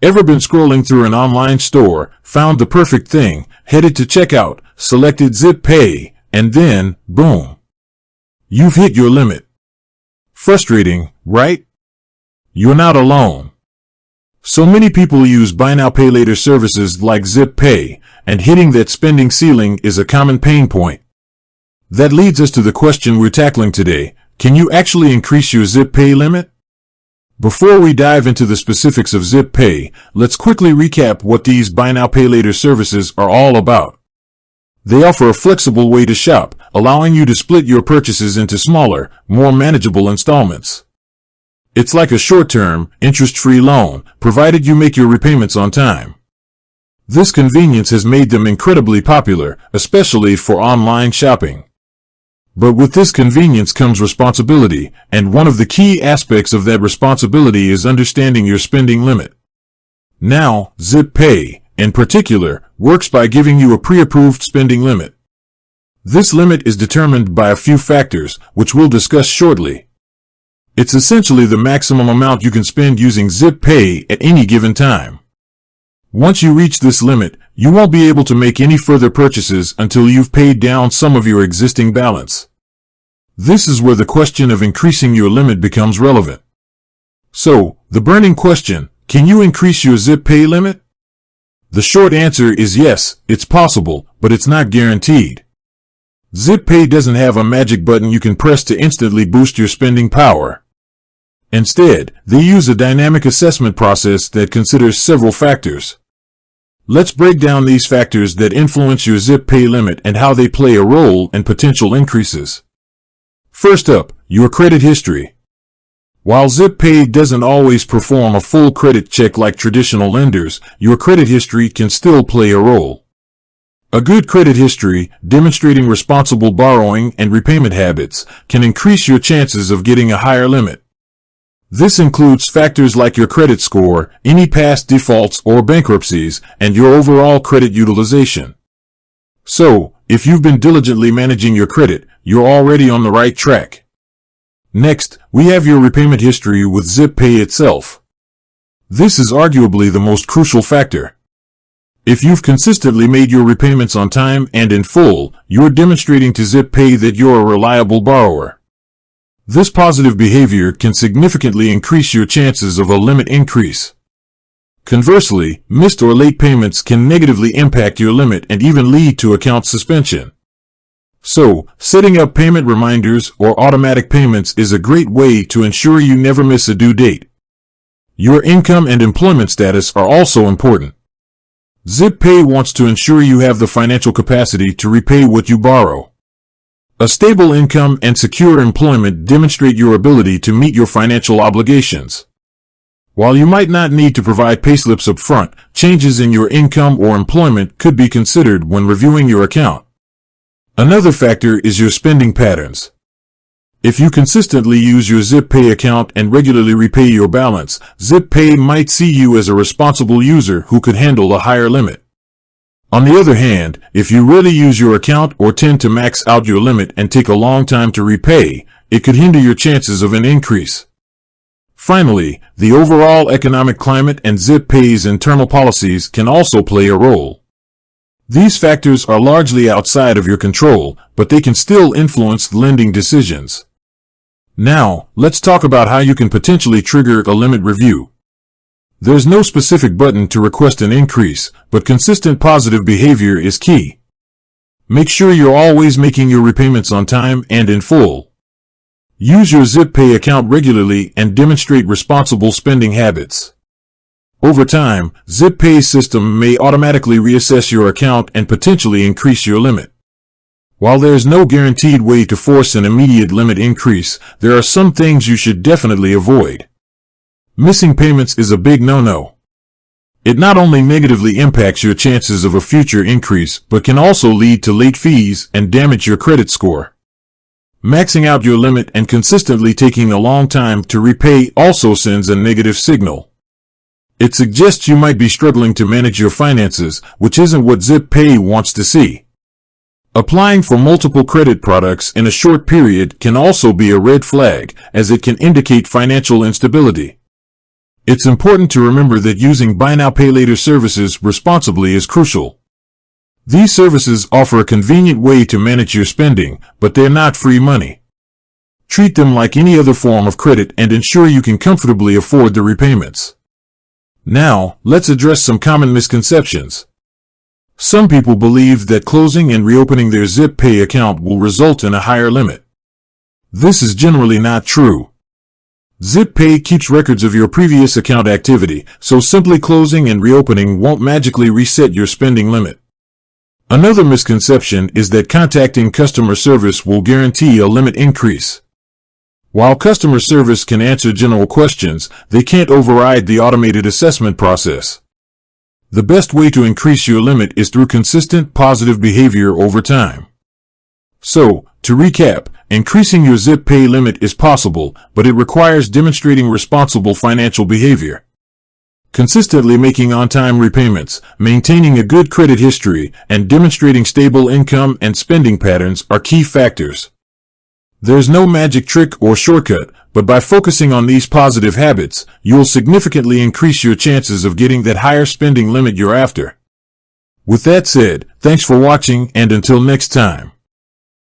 Ever been scrolling through an online store, found the perfect thing, headed to checkout, selected Zip Pay, and then, boom, you've hit your limit. Frustrating, right? You're not alone. So many people use buy now pay later services like Zip Pay, and hitting that spending ceiling is a common pain point. That leads us to the question we're tackling today. Can you actually increase your Zip Pay limit? Before we dive into the specifics of Zip Pay, let's quickly recap what these buy now pay later services are all about. They offer a flexible way to shop, allowing you to split your purchases into smaller, more manageable installments. It's like a short-term, interest-free loan, provided you make your repayments on time. This convenience has made them incredibly popular, especially for online shopping. But with this convenience comes responsibility, and one of the key aspects of that responsibility is understanding your spending limit. Now, Zip Pay, in particular, works by giving you a pre-approved spending limit. This limit is determined by a few factors, which we'll discuss shortly. It's essentially the maximum amount you can spend using Zip Pay at any given time. Once you reach this limit, you won't be able to make any further purchases until you've paid down some of your existing balance. This is where the question of increasing your limit becomes relevant. So, the burning question, can you increase your Zip Pay limit? The short answer is yes, it's possible, but it's not guaranteed. Zip Pay doesn't have a magic button you can press to instantly boost your spending power. Instead, they use a dynamic assessment process that considers several factors. Let's break down these factors that influence your Zip Pay limit and how they play a role in potential increases. First up, your credit history. While Zip Pay doesn't always perform a full credit check like traditional lenders, your credit history can still play a role. A good credit history, demonstrating responsible borrowing and repayment habits, can increase your chances of getting a higher limit. This includes factors like your credit score, any past defaults or bankruptcies, and your overall credit utilization. So, if you've been diligently managing your credit, you're already on the right track. Next, we have your repayment history with Zip Pay itself. This is arguably the most crucial factor. If you've consistently made your repayments on time and in full, you're demonstrating to Zip Pay that you're a reliable borrower. This positive behavior can significantly increase your chances of a limit increase. Conversely, missed or late payments can negatively impact your limit and even lead to account suspension. So, setting up payment reminders or automatic payments is a great way to ensure you never miss a due date. Your income and employment status are also important. Zip Pay wants to ensure you have the financial capacity to repay what you borrow. A stable income and secure employment demonstrate your ability to meet your financial obligations. While you might not need to provide payslips up front, changes in your income or employment could be considered when reviewing your account. Another factor is your spending patterns. If you consistently use your Zip Pay account and regularly repay your balance, Zip Pay might see you as a responsible user who could handle a higher limit. On the other hand, if you rarely use your account or tend to max out your limit and take a long time to repay, it could hinder your chances of an increase. Finally, the overall economic climate and Zip Pay's internal policies can also play a role. These factors are largely outside of your control, but they can still influence lending decisions. Now, let's talk about how you can potentially trigger a limit review. There's no specific button to request an increase, but consistent positive behavior is key. Make sure you're always making your repayments on time and in full. Use your Zip Pay account regularly and demonstrate responsible spending habits. Over time, Zip Pay's system may automatically reassess your account and potentially increase your limit. While there's no guaranteed way to force an immediate limit increase, there are some things you should definitely avoid. Missing payments is a big no-no. It not only negatively impacts your chances of a future increase, but can also lead to late fees and damage your credit score. Maxing out your limit and consistently taking a long time to repay also sends a negative signal. It suggests you might be struggling to manage your finances, which isn't what Zip Pay wants to see. Applying for multiple credit products in a short period can also be a red flag, as it can indicate financial instability. It's important to remember that using buy now pay later services responsibly is crucial. These services offer a convenient way to manage your spending, but they're not free money. Treat them like any other form of credit and ensure you can comfortably afford the repayments. Now, let's address some common misconceptions. Some people believe that closing and reopening their Zip Pay account will result in a higher limit. This is generally not true. Zip Pay keeps records of your previous account activity, so simply closing and reopening won't magically reset your spending limit. Another misconception is that contacting customer service will guarantee a limit increase. While customer service can answer general questions, they can't override the automated assessment process. The best way to increase your limit is through consistent positive behavior over time. So, to recap, increasing your Zip Pay limit is possible, but it requires demonstrating responsible financial behavior. Consistently making on-time repayments, maintaining a good credit history, and demonstrating stable income and spending patterns are key factors. There's no magic trick or shortcut, but by focusing on these positive habits, you'll significantly increase your chances of getting that higher spending limit you're after. With that said, thanks for watching, and until next time.